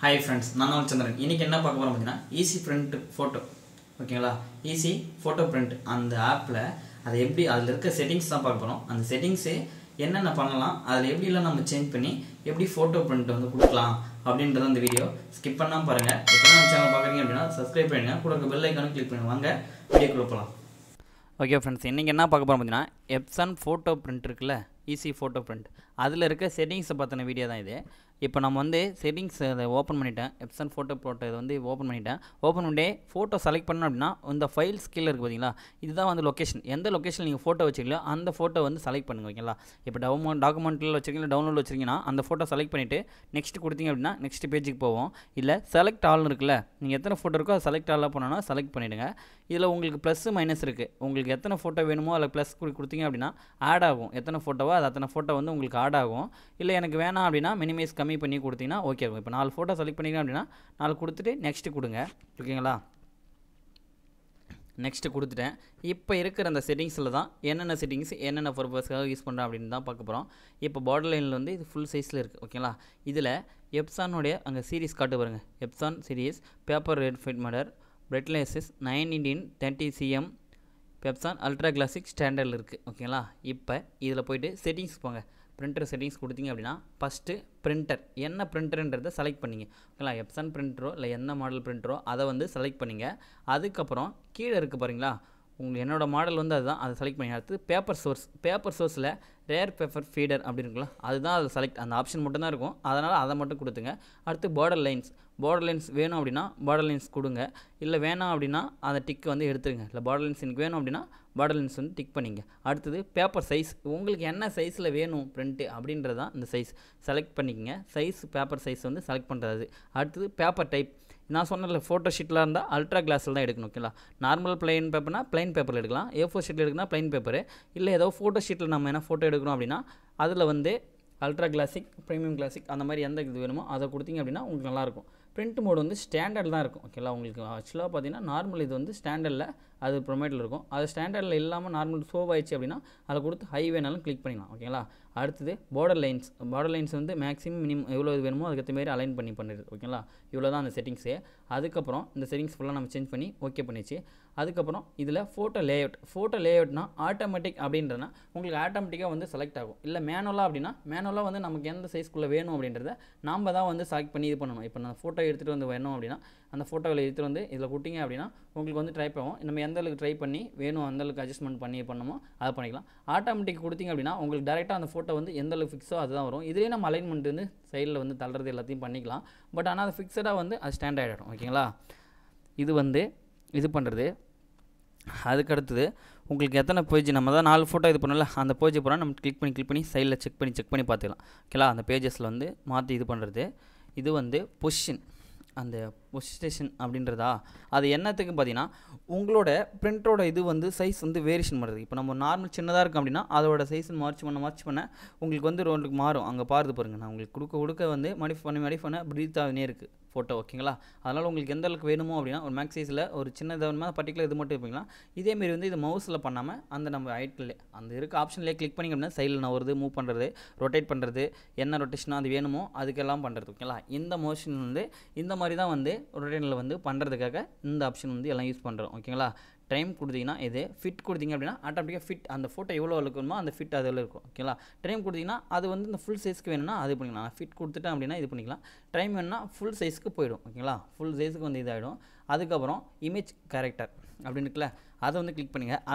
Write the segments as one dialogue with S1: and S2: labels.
S1: Hi friends, நான் தான் சந்திரன். இன்னைக்கு என்ன பார்க்க போறோம் அப்படினா ஈஸி print photo. ஓகேங்களா? ஈஸி photo print அந்த ஆப்ல அது எப்படி அதுல இருக்க செட்டிங்ஸ் தான் பார்க்க போறோம். அந்த செட்டிங்ஸ் என்னென்ன பண்ணலாம், அதுல எப்படி எல்லாம் நம்ம சேஞ்ச் பண்ணி எப்படி photo print வந்து கொடுக்கலாம் அப்படிங்கறது இந்த வீடியோ ஸ்கிப் பண்ணாம பாருங்க. இப்போ நம்ம சேனல் பார்க்கறீங்க அப்படினா Subscribe பண்ணுங்க. கூட இருக்க பெல் ஐகானை கிளிக் பண்ணுங்க. வாங்க வீடியோக்குள்ள போலாம். ஓகே फ्रेंड्स, இன்னைக்கு என்ன பார்க்க போறோம் அப்படினா Epson photo print இருக்குல, ஈஸி photo print. அதுல இருக்க செட்டிங்ஸ் பத்தின வீடியோ தான் இது. இப்போ நம்ம வந்து செட்டிங்ஸ் அதை ஓப்பன் பண்ணிட்டேன். Epson photo இதை வந்து ஓப்பன் பண்ணிட்டேன். ஓப்பன் பண்ணிட்டு ஃபோட்டோ செலக்ட் பண்ணணும் அப்படின்னா இந்த ஃபைல்ஸ் கீழே இருக்குது பார்த்தீங்களா, இதுதான் வந்து லொக்கேஷன். எந்த லொக்கேஷன் நீங்கள் ஃபோட்டோ வச்சிங்களோ அந்த ஃபோட்டோ வந்து செலக்ட் பண்ணுங்க. ஓகேங்களா? இப்போ டாக்குமெண்ட்டில் வச்சிருக்கீங்களா, டவுன்லோட் வச்சிருக்கீங்கன்னா அந்த ஃபோட்டோ செலக்ட் பண்ணிவிட்டு நெக்ஸ்ட் கொடுத்தீங்க அப்படின்னா நெக்ஸ்ட் பேஜுக்கு போவோம். இல்லை செலக்ட் ஆல்னு இருக்குல்ல, நீங்கள் எத்தனை ஃபோட்டோ இருக்கோ அதை செலக்ட் ஆலாக போனோன்னா செலக்ட் பண்ணிவிடுங்க. இதில் உங்களுக்கு ப்ளஸ் மைனஸ் இருக்குது. உங்களுக்கு எத்தனை ஃபோட்டோ வேணுமோ அதில் ப்ளஸ் கொடுத்தீங்க அப்படின்னா ஆட் ஆகும். எத்தனை ஃபோட்டோவோ அது அத்தனை ஃபோட்டோ வந்து உங்களுக்கு ஆட் ஆகும். இல்லை எனக்கு வேணாம் அப்படின்னா மினிமைஸ் கம்மி பண்ணி கொடுத்தீங்கன்னா ஓகே இருக்கும். இப்போ 4 ஃபோட்டோ செலக்ட் பண்ணிக்கிறேன் அப்படின்னா 4 கொடுத்துட்டு நெக்ஸ்ட்டு கொடுங்க. ஓகேங்களா? நெக்ஸ்ட்டு கொடுத்துட்டேன். இப்போ இருக்கிற அந்த செட்டிங்ஸில் தான் என்னென்ன செட்டிங்ஸ் என்னென்ன பர்பஸ்க்காக யூஸ் பண்ணுறேன் அப்படின்னு தான் பார்க்க போகிறோம். இப்போ பார்டர் லைனில் வந்து இது ஃபுல் சைஸில் இருக்குது. ஓகேங்களா? இதில் எப்சானுடைய அங்கே சீரிஸ் காட்டு பாருங்கள். எப்சான் சீரிஸ் பேப்பர் ரெட் ஃபிட் மடர் பிரெட்லெஸஸ் 9x30 cm Epson ultra classic ஸ்டாண்டர்டில் இருக்குது. ஓகேங்களா? இப்போ இதில் போய்ட்டு செட்டிங்ஸ் போங்க. பிரிண்டர் செட்டிங்ஸ் கொடுத்தீங்க அப்படின்னா ஃபஸ்ட்டு பிரிண்டர் என்ன பிரிண்டருன்றதை செலக்ட் பண்ணிங்க. ஓகேங்களா? எப்சன் பிரிண்டரோ இல்லை என்ன மாடல் பிரிண்டரோ அதை வந்து செலக்ட் பண்ணிங்க. அதுக்கப்புறம் கீழே இருக்குது பாருங்களா, உங்களுக்கு என்னோடய மாடல் வந்து அதுதான், அதை செலக்ட் பண்ணி. அடுத்து பேப்பர் சோர்ஸில் ரேர் பேப்பர் ஃபீடர் அப்படி இருக்குங்களா, அதுதான் அதை செலக்ட், அந்த ஆப்ஷன் மட்டும்தான் இருக்கும். அதனால் அதை மட்டும் கொடுத்துங்க. அடுத்து பார்டர் லைன்ஸ் வேணும் அப்படின்னா பார்டர் லைன்ஸ் கொடுங்க. இல்லை வேணாம் அப்படின்னா அந்த டிக் வந்து எடுத்துருங்க. இல்லை பார்டர் லைன்ஸ் எனக்கு வேணும் அப்படின்னா பார்டர் லைன்ஸ் வந்து டிக் பண்ணிங்க. அடுத்தது பேப்பர் சைஸ், உங்களுக்கு என்ன சைஸில் வேணும் பிரிண்ட்டு அப்படின்றதான் இந்த சைஸ் செலக்ட் பண்ணிக்கங்க. பேப்பர் சைஸ் வந்து செலக்ட் பண்ணுறது. அடுத்தது பேப்பர் டைப், நான் சொன்னல ஃபோட்டோ ஷீட்டில் இருந்தால் அல்ட்ரா கிளாஸில் தான் எடுக்கணும். ஓகேங்களா? நார்மல் பிளைன் பேப்பர்னா பிளைன் பேப்பரில் எடுக்கலாம். A4 ஷீட்டில் எடுக்கணும் பிளைன் பேப்பரு. இல்லை ஏதோ ஃபோட்டோ ஷீட்டில் நம்ம என்ன ஃபோட்டோ எடுக்கிறோம் அப்படின்னா அதில் வந்து அல்ட்ரா கிளாசிக் ப்ரீமியம் கிளாசிக் அந்த மாதிரி எந்த இது வேணுமோ அதை கொடுத்தீங்க அப்படின்னா உங்களுக்கு நல்லாயிருக்கும். பிரிண்ட் மோடு வந்து ஸ்டாண்டர்ட் தான் இருக்கும். ஓகேங்களா? உங்களுக்கு ஆக்சுவலாக பார்த்தீங்கன்னா நார்மல் இது வந்து ஸ்டாண்டர்டில் அது ப்ரொமேட்டில் இருக்கும். அது ஸ்டாண்டர்டில் இல்லாமல் நார்மல் ஷோவ் ஆயிடுச்சு அப்படின்னா அதை கொடுத்து ஹை வேணாலும் கிளிக் பண்ணிக்கலாம். ஓகேங்களா? அடுத்தது பார்டர் லைன்ஸ் வந்து மேக்ஸிமம் மினிமம் எவ்வளோ இது வேணுமோ அதுக்கேற்ற மாதிரி அலைன் பண்ணி பண்ணுறது. ஓகேங்களா? இவ்வளோ தான் அந்த செட்டிங்ஸு. அதுக்கப்புறம் இந்த செட்டிங்ஸ் ஃபுல்லாக நம்ம சேஞ்ச் பண்ணி ஓகே பண்ணிச்சு. அதுக்கப்புறம் இதில் ஃபோட்டோ லேஅவுட்னா ஆட்டோமேட்டிக் அப்படின்றதுனா உங்களுக்கு ஆட்டோமேட்டிக்காக வந்து செலக்ட் ஆகும். இல்லை மேனுவலாக அப்படின்னா மேனுவலாக வந்து நமக்கு எந்த சைஸ்க்குள்ளே வேணும் அப்படின்றத நாம் தான் வந்து செலக்ட் பண்ணி இது பண்ணணும். இப்போ நான் ஃபோட்டோ எடுத்துகிட்டு வந்து வேணும் அப்படின்னா அந்த ஃபோட்டோவில் எடுத்துகிட்டு வந்து இதில் கொடுத்தீங்க அப்படின்னா உங்களுக்கு வந்து ட்ரை ஆகும். நம்ம எந்த அளவுக்கு ட்ரை பண்ணி வேணும் அந்த அளவுக்கு அட்ஜஸ்ட்மெண்ட் பண்ணி பண்ணணுமோ அதை பண்ணிக்கலாம். ஆட்டோமேட்டிக் கொடுத்தீங்க அப்படின்னா உங்களுக்கு டேரெக்டாக அந்த ஃபோட்டோ வந்து எந்த அளவுக்கு ஃபிக்ஸோ அதுதான் வரும். இதுலேயே நம்ம அலைன்மெண்ட் வந்து சைடில் வந்து தள்ளுறது எல்லாத்தையும் பண்ணிக்கலாம். பட் ஆனால் அது ஃபிக்ஸடாக வந்து அது ஸ்டாண்ட் ஆகிடும். ஓகேங்களா? இது வந்து இது பண்ணுறது. அதுக்கடுத்தது உங்களுக்கு எத்தனை பேஜ் நம்ம தான் 4 ஃபோட்டோ இது பண்ணல, அந்த பேஜ் போனால் நம்ம கிளிக் பண்ணி சைடில் செக் பண்ணி பார்த்துக்கலாம். ஓகேங்களா? அந்த பேஜஸில் வந்து மாற்றி இது பண்ணுறது. இது வந்து பொசிஷன், அந்த பொசிஷன் அப்படின்றதா அது என்னத்துக்கு பார்த்தீங்கன்னா உங்களோட பிரிண்டரோட இது வந்து சைஸ் வந்து வேரியேஷன் பண்ணுறது. இப்போ நம்ம நார்மல் சின்னதாக இருக்கும் அப்படின்னா அதோட சைஸ் மார்ச் பண்ண உங்களுக்கு வந்து ரோண்டுக்கு மாறும். அங்கே பாருது பாருங்கள், நான் உங்களுக்கு கொடுக்க வந்து மடிஃப் பண்ண ப்ரீத் ஆகினே இருக்குது ஃபோட்டோ. ஓகேங்களா? அதனால் உங்களுக்கு எந்த அளவுக்கு வேணுமோ அப்படின்னா ஒரு மேக்ஸ் சைஸில் ஒரு சின்னதாக பர்டிகுலர் இது மட்டும் இருப்பீங்களா. இதேமாரி வந்து இது மவுஸில் பண்ணாமல் அந்த நம்ம ஹைட்டில் அந்த இருக்க ஆப்ஷன்லேயே கிளிக் பண்ணிங்க அப்படின்னா சைடில் நவருது, மூவ் பண்ணுறது, ரொட்டேட் பண்ணுறது, என்ன ரொட்டேஷனாக அது வேணுமோ அதுக்கெல்லாம் பண்ணுறது. ஓகேங்களா? இந்த மோஷன் வந்து இந்த மாதிரி தான் வந்து ரொட்டேஷனில் வந்து பண்ணுறதுக்காக இந்த ஆப்ஷன் வந்து எல்லாம் யூஸ் பண்ணுறோம். ஓகேங்களா? டைம் கொடுத்தீங்கன்னா இது ஃபிட் கொடுத்தீங்க அப்படின்னா ஆட்டோமேட்டிக்காக ஃபிட் அந்த ஃபோட்டோ எவ்வளோ இருக்கணுமோ அந்த ஃபிட் அதில் இருக்கும். ஓகேங்களா? டைம் கொடுத்தீங்கன்னா அது வந்து இந்த ஃபுல் சைஸ்க்கு வேணும்னா அது பண்ணிக்கலாம். ஃபிட் கொடுத்துட்டேன் அப்படின்னா இது பண்ணிக்கலாம். டைம் வேணும்னா ஃபுல் சைஸ்க்கு போயிடும். ஓகேங்களா? ஃபுல் சைஸுக்கு வந்து இதாகிடும். அதுக்கப்புறம் இமேஜ் கேரக்டர் அப்படின்னு இருக்குல்ல, அதை வந்து கிளிக்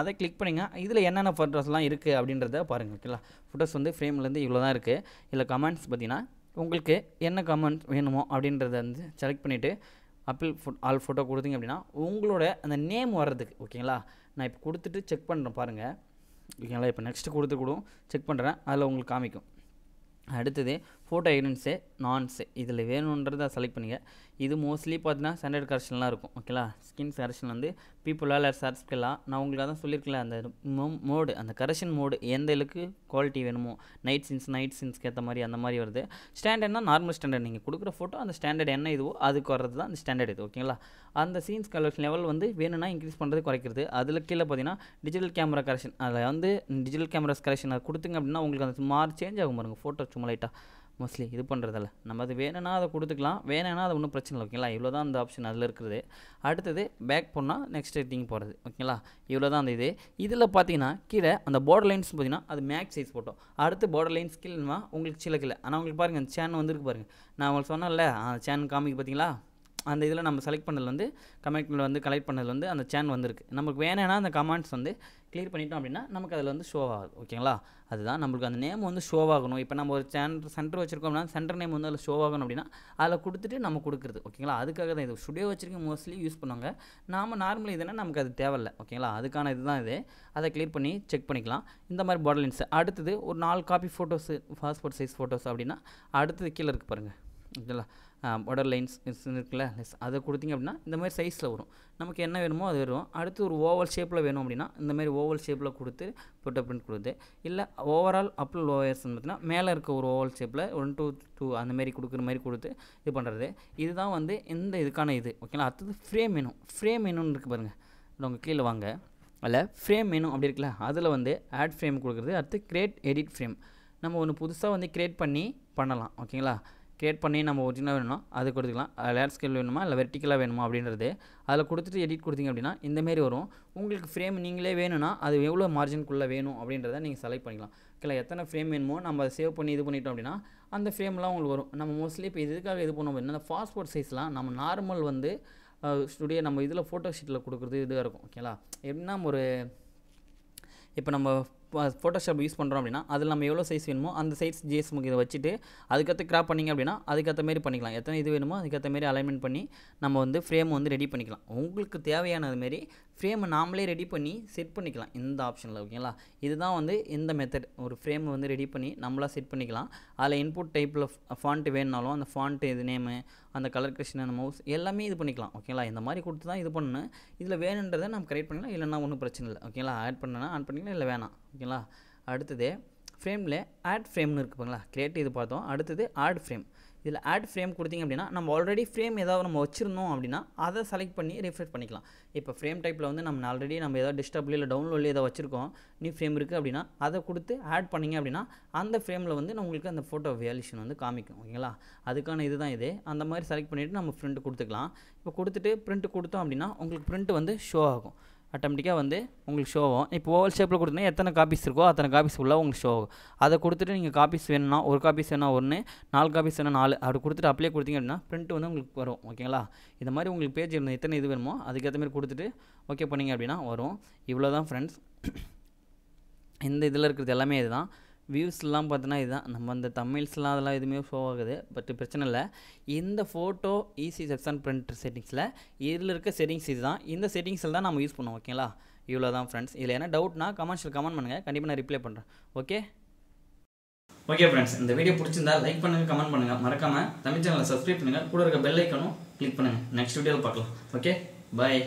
S1: பண்ணுங்க. இதில் என்னென்ன ஃபோட்டோஸ்லாம் இருக்குது அப்படின்றத பாருங்கள். ஓகேங்களா? ஃபோட்டோஸ் வந்து ஃப்ரேம்லேருந்து இவ்வளோ தான் இருக்குது. இதில் கமெண்ட்ஸ் பார்த்தீங்கன்னா உங்களுக்கு என்ன கமெண்ட் வேணுமோ அப்படின்றத வந்து செலக்ட் பண்ணிவிட்டு ஆல் ஃபோட்டோ கொடுத்தீங்க அப்படின்னா உங்களோட அந்த நேம் வர்றதுக்கு. ஓகேங்களா? நான் இப்போ கொடுத்துட்டு செக் பண்ணுறேன் பாருங்கள். ஓகேங்களா? இப்போ நெக்ஸ்ட்டு கொடுத்து செக் பண்ணுறேன், அதில் உங்களுக்கு காமிக்கும். அடுத்தது ஃபோட்டோ எவிடன்ஸு நான்ஸு இதில் வேணுன்றதை செலக்ட் பண்ணிங்க. இது மோஸ்ட்லி பார்த்தீங்கன்னா ஸ்டாண்டர்ட் கரெக்ஷன்லாம் இருக்கும். ஓகேங்களா? ஸ்கின் கரெக்ஷன் வந்து பீப்புளால் சர்ஸ்கெல்லாம் நான் உங்களுக்கு தான் சொல்லியிருக்கல, அந்த மோடு அந்த கரெக்ஷன் மோடு எந்த அளவுக்கு குவாலிட்டி வேணுமோ நைட் சீன்ஸ்க்கு ஏற்ற மாதிரி அந்த மாதிரி வருது. ஸ்டாண்டர்ட்னா நார்மல் ஸ்டாண்டர்ட், நீங்கள் கொடுக்குற ஃபோட்டோ அந்த ஸ்டாண்டர்ட் என்ன இதுவோ அதுக்கு வர்றது தான் அந்த ஸ்டாண்டர்ட் இது. ஓகேங்களா? அந்த சீன்ஸ் கலெக்ஷன் லெவல் வந்து வேணும்னா இன்க்ரீஸ் பண்ணுறது குறைக்கிறது. அதில் கீழே பார்த்தீங்கன்னா டிஜிட்டல் கேமரா கரெக்ஷன், அதில் வந்து டிஜிட்டல் கேமராஸ் கரெக்ஷன் அதை கொடுத்துங்க அப்படின்னா உங்களுக்கு அந்த மார்க் சேஞ்ச் ஆகும் பாருங்கள். ஃபோட்டோ சும்மா லைட்டாக மோஸ்ட்லி இது பண்ணுறதில்ல. நம்ம அது வேணும்னா அதை கொடுத்துக்கலாம், வேணும்னா அது ஒன்றும் பிரச்சனை இல்லை. ஓகேங்களா, இவ்வளோ தான் அந்த ஆப்ஷன் அதில் இருக்குது. அடுத்தது பேக் பண்ணால் நெக்ஸ்ட் திங் போகிறது. ஓகேங்களா, இவ்வளோ தான் அந்த இது. இதில் பார்த்தீங்கன்னா கீழே அந்த பார்டர் லைன்ஸ் பார்த்தீங்கன்னா அது மேக்ஸ் சைஸ் ஃபோட்டோ. அடுத்து பார்டர் லைன்ஸ் கீழேனா உங்களுக்கு சில கீழே. ஆனால் உங்களுக்கு பாருங்கள் அந்த சேன் வந்துருக்கு பாருங்கள். நான் உங்களுக்கு சொன்னேன்ல அந்த சேன் காமிக்கு பார்த்தீங்களா, அந்த இதில் நம்ம செலக்ட் பண்ணதில் வந்து கமெண்ட்டில் வந்து கலெக்ட் பண்ணதில் வந்து அந்த சேன் வந்துருக்கு. நமக்கு வேணும்னா அந்த கமெண்ட்ஸ் வந்து கிளியர் பண்ணிட்டோம் அப்படின்னா நமக்கு அதில் வந்து ஷோ ஆகுது. ஓகேங்களா, அதுதான் நம்மளுக்கு அந்த நேம் வந்து ஷோ ஆகணும். இப்போ நம்ம ஒரு சென்டர் வச்சுருக்கோம்னா சென்டர் நேம் வந்து அதில் ஷோ ஆகணும் அப்படின்னா அதில் கொடுத்துட்டு நம்ம கொடுக்குறது. ஓகேங்களா, அதுக்காக தான் இது ஸ்டுடியோ வச்சுருக்க மோஸ்ட்லி யூஸ் பண்ணுவாங்க. நாம் நார்மலி இதுனா நமக்கு அது தேவையில்லை. ஓகேங்களா, அதுக்கான இதுதான் இது. அதை கிளியர் பண்ணி செக் பண்ணிக்கலாம். இந்த மாதிரி பார்டர் லைன்ஸ். அடுத்தது ஒரு 4 copy photos passport size photos அப்படின்னா அடுத்தது கீழே இருக்குது பாருங்கள். ஓகேங்களா, பார்டர் லைன்ஸ் இருக்குல்ல, அதை கொடுத்தீங்க அப்படின்னா இந்த மாதிரி சைஸில் வரும். நமக்கு என்ன வேணுமோ அது வரும். அடுத்து ஒரு ஓவல் ஷேப்பில் வேணும் அப்படின்னா இந்த மாதிரி ஓவல் ஷேப்பில் கொடுத்து ஃபோட்டோ பிரிண்ட் கொடுத்து, இல்லை ஓவரால் அப் லோயர்ஸ்னு பார்த்தீங்கன்னா மேலே இருக்க ஒரு ஓவல் ஷேப்பில் 1 to 2 அந்த மாதிரி கொடுக்குற மாதிரி கொடுத்து இது பண்ணுறது. இதுதான் வந்து இந்த இதுக்கான இது. ஓகேங்களா, அடுத்தது ஃப்ரேம் மெனு. ஃப்ரேம் மெனுன்னு இருக்குது பாருங்கள். உங்கள் கீழே வாங்க, அதில் ஃப்ரேம் மெனு அப்படி இருக்குல்ல, அதில் வந்து ஆட் ஃப்ரேம் கொடுக்குறது. அடுத்து கிரியேட் எடிட் ஃப்ரேம். நம்ம ஒன்று புதுசாக வந்து கிரியேட் பண்ணி பண்ணலாம். ஓகேங்களா, கிரியேட் பண்ணி நம்ம ஒரிஜினலாக வேணும்னா அது கொடுத்துக்கலாம். லேண்ட் ஸ்கேல் வேணுமா இல்லை வெர்டிக்கலாக வேணுமா அப்படின்றது அதில் கொடுத்துட்டு எடிட் கொடுத்தீங்க அப்படின்னா இந்தமாரி வரும். உங்களுக்கு ஃப்ரேம் நீங்களே வேணும்னா அது எவ்வளோ மார்ஜின்குள்ளே வேணும் அப்படின்றத நீங்கள் செலக்ட் பண்ணிக்கலாம். ஓகேங்களா, எத்தனை ஃப்ரேம் வேணுமோ நம்ம அதை சேவ் பண்ணி இது பண்ணிட்டோம் அப்படின்னா அந்த ஃப்ரேம்லாம் உங்களுக்கு வரும். நம்ம மோஸ்ட்லி இப்போ இதுக்காக இது பண்ணுவோம் அப்படின்னா அந்த பாஸ்போர்ட் சைஸ்லாம் நம்ம நார்மல் வந்து ஸ்டுடியோ நம்ம இதில் ஃபோட்டோ ஷீட்டில் கொடுக்குறது இதாக இருக்கும். ஓகேங்களா, எப்படின்னா ஒரு இப்போ நம்ம ஃபோட்டோஷாப் யூஸ் பண்ணுறோம் அப்படின்னா அதில் நம்ம எவ்வளோ சைஸ் வேணுமோ அந்த சைஸ் ஜிஎஸ்எம்க்கு இதை வச்சுட்டு அதுக்கேற்ற கிராப் பண்ணிங்க அப்படின்னா அதுக்கேற்ற மாரி பண்ணிக்கலாம். எத்தனை இது வேணுமோ அதுக்கேற்ற மாரி அலைன்மெண்ட் பண்ணி நம்ம வந்து ஃப்ரேம் வந்து ரெடி பண்ணிக்கலாம். உங்களுக்கு தேவையானது மாரி ஃப்ரேமை நாமளே ரெடி பண்ணி செட் பண்ணிக்கலாம் இந்த ஆப்ஷனில். ஓகேங்களா, இதுதான் வந்து இந்த மெத்தட். ஒரு ஃப்ரேமை வந்து ரெடி பண்ணி நம்மளாக செட் பண்ணிக்கலாம். அதில் இன்புட் டைப்பில் ஃபாண்ட்டு வேணுனாலும் அந்த ஃபாண்ட்டு இது நேமு அந்த கலர் கிருஷ்ணன் அந்த மவுஸ் எல்லாமே இது பண்ணிக்கலாம். ஓகேங்களா, இந்த மாதிரி கொடுத்து தான் இது பண்ணணும். இதில் வேணுன்றதை நம்ம கிரியேட் பண்ணிக்கலாம், இல்லைன்னா ஒன்றும் பிரச்சனை இல்லை. ஓகேங்களா, ஆட் பண்ணனா ஆட் பண்ணிக்கலாம், இல்லை வேணாம். ஓகேங்களா, அடுத்தது ஃப்ரேமில் ஆட் ஃப்ரேம்னு இருக்குங்களா, கிரியேட் இது பார்த்தோம். அடுத்தது ஆட் ஃப்ரேம். இதில் ஆட் ஃப்ரேம் கொடுத்தீங்க அப்படின்னா நம்ம ஆல்ரெடி ஃப்ரேம் ஏதாவது நம்ம வச்சுருந்தோம் அப்படின்னா அதை செலக்ட் பண்ணி ரிஃப்ரெஷ் பண்ணிக்கலாம். இப்போ ஃப்ரேம் டைப்பில் வந்து நம்ம ஆல்ரெடி நம்ம ஏதாவது டிஸ்டர்ப்ல இல்லை டவுன்லோட்ல ஏதாவது வச்சுருக்கோம், நியூ ஃப்ரேம் இருக்குது அப்படின்னா அதை கொடுத்து ஆட் பண்ணிங்க அப்படின்னா அந்த ஃப்ரேமில் வந்து உங்களுக்கு அந்த ஃபோட்டோ வேல்யூஷன் வந்து காமிக்கும். ஓகேங்களா, அதுக்கான இது தான் இது. அந்த மாதிரி செலக்ட் பண்ணிவிட்டு நம்ம பிரிண்ட் கொடுத்துக்கலாம். இப்போ கொடுத்துட்டு பிரிண்ட் கொடுத்தோம் அப்படின்னா உங்களுக்கு பிரிண்ட் வந்து ஷோ ஆகும். ஆட்டோமேட்டிக்காக வந்து உங்களுக்கு ஷோ ஆகும். இப்போ ஓவல் ஷேப்பில் கொடுத்தீங்கன்னா எத்தனை காப்பீஸ் இருக்கோ அத்தனை காப்பீஸ் ஃபுல்லாக உங்களுக்கு ஷோ ஆகும். அதை கொடுத்துட்டு நீங்கள் காப்பீஸ் வேணும்னா ஒரு காப்பீஸ் வேணா 1, 4 காப்பீஸ் வேணா 4 அப்படி கொடுத்துட்டு அப்ளை கொடுத்தீங்க அப்படின்னா பிரிண்ட் வந்து உங்களுக்கு வரும். ஓகேங்களா, இந்த மாதிரி உங்களுக்கு பேஜ் இருந்தால் எத்தனை இது வேணுமோ அதுக்கேற்ற மாதிரி கொடுத்துட்டு ஓகே பண்ணிங்க அப்படின்னா வரும். இவ்வளோ தான் ஃப்ரெண்ட்ஸ். இந்த இதில் இருக்கிறது எல்லாமே இதுதான். வியூஸ்லாம் பார்த்தோன்னா இதுதான். நம்ம அந்த தமிழ்ஸ்லாம் அதெல்லாம் எதுவுமே ஷோ ஆகுது, பட் பிரச்சனை இல்லை. இந்த ஃபோட்டோ ஈஸி செப்ஷன் பிரிண்ட் செட்டிங்ஸில் இதில் இருக்க செட்டிங்ஸ் இதுதான். இந்த செட்டிங்ஸில் தான் நம்ம யூஸ் பண்ணுவோம். ஓகேங்களா, இவ்வளோ தான் ஃப்ரெண்ட்ஸ். இதில் என்ன டவுட்னா கமெண்ட்ஸில் கமெண்ட் பண்ணுங்கள், கண்டிப்பாக நான் ரிப்ளை பண்ணுறேன். ஓகே ஃப்ரெண்ட்ஸ், இந்த வீடியோ பிடிச்சிருந்தா லைக் பண்ணுங்கள், கமெண்ட் பண்ணுங்கள், மறக்காமல் தமிழ் சேனலை சப்ஸ்கிரைப் பண்ணுங்கள், கூட இருக்க பெல் ஐக்கனும் கிளிக் பண்ணுங்கள். நெக்ஸ்ட் வீடியோவில் பார்க்கலாம். ஓகே, பாய்.